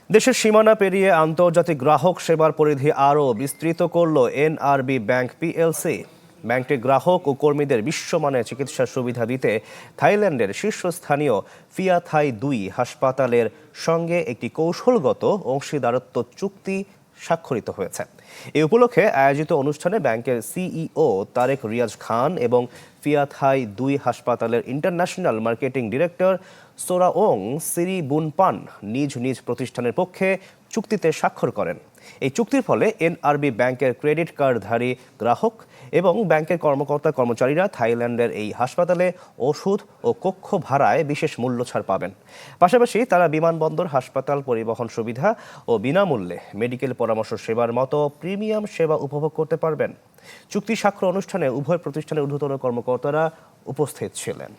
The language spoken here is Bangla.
দেশের সীমানা পেরিয়ে আন্তর্জাতিক গ্রাহক সেবার পরিধি আরও বিস্তৃত করল এনআরবি ব্যাংক পিএলসি। ব্যাংকটির গ্রাহক ও কর্মীদের বিশ্বমানের চিকিৎসা সুবিধা দিতে থাইল্যান্ডের শীর্ষস্থানীয় ফিয়াথাই 2 হাসপাতালের সঙ্গে একটি কৌশলগত অংশীদারত্ব চুক্তি স্বাক্ষরিত হয়েছে। এই উপলক্ষে আয়োজিত অনুষ্ঠানে ব্যাংকের সিইও তারেক রিয়াজ খান এবং ফিয়াথাই 2 হাসপাতালের ইন্টারন্যাশনাল মার্কেটিং ডিরেক্টর সোরাওং সিরিবুনপান নিজ নিজ প্রতিষ্ঠানের পক্ষে চুক্তিতে স্বাক্ষর করেন। এই চুক্তির ফলে এনআরবি ব্যাংকের ক্রেডিট কার্ডধারী গ্রাহক এবং ব্যাংকের কর্মকর্তা কর্মচারীরা থাইল্যান্ডের এই হাসপাতালে ওষুধ ও কক্ষ ভাড়ায় বিশেষ মূল্য ছাড় পাবেন। পাশাপাশি তারা বিমানবন্দর, হাসপাতাল, পরিবহন সুবিধা ও বিনামূল্যে মেডিকেল পরামর্শ সেবার মতো প্রিমিয়াম সেবা উপভোগ করতে পারবেন। চুক্তি স্বাক্ষর অনুষ্ঠানে উভয় প্রতিষ্ঠানের ঊর্ধ্বতন কর্মকর্তারা উপস্থিত ছিলেন।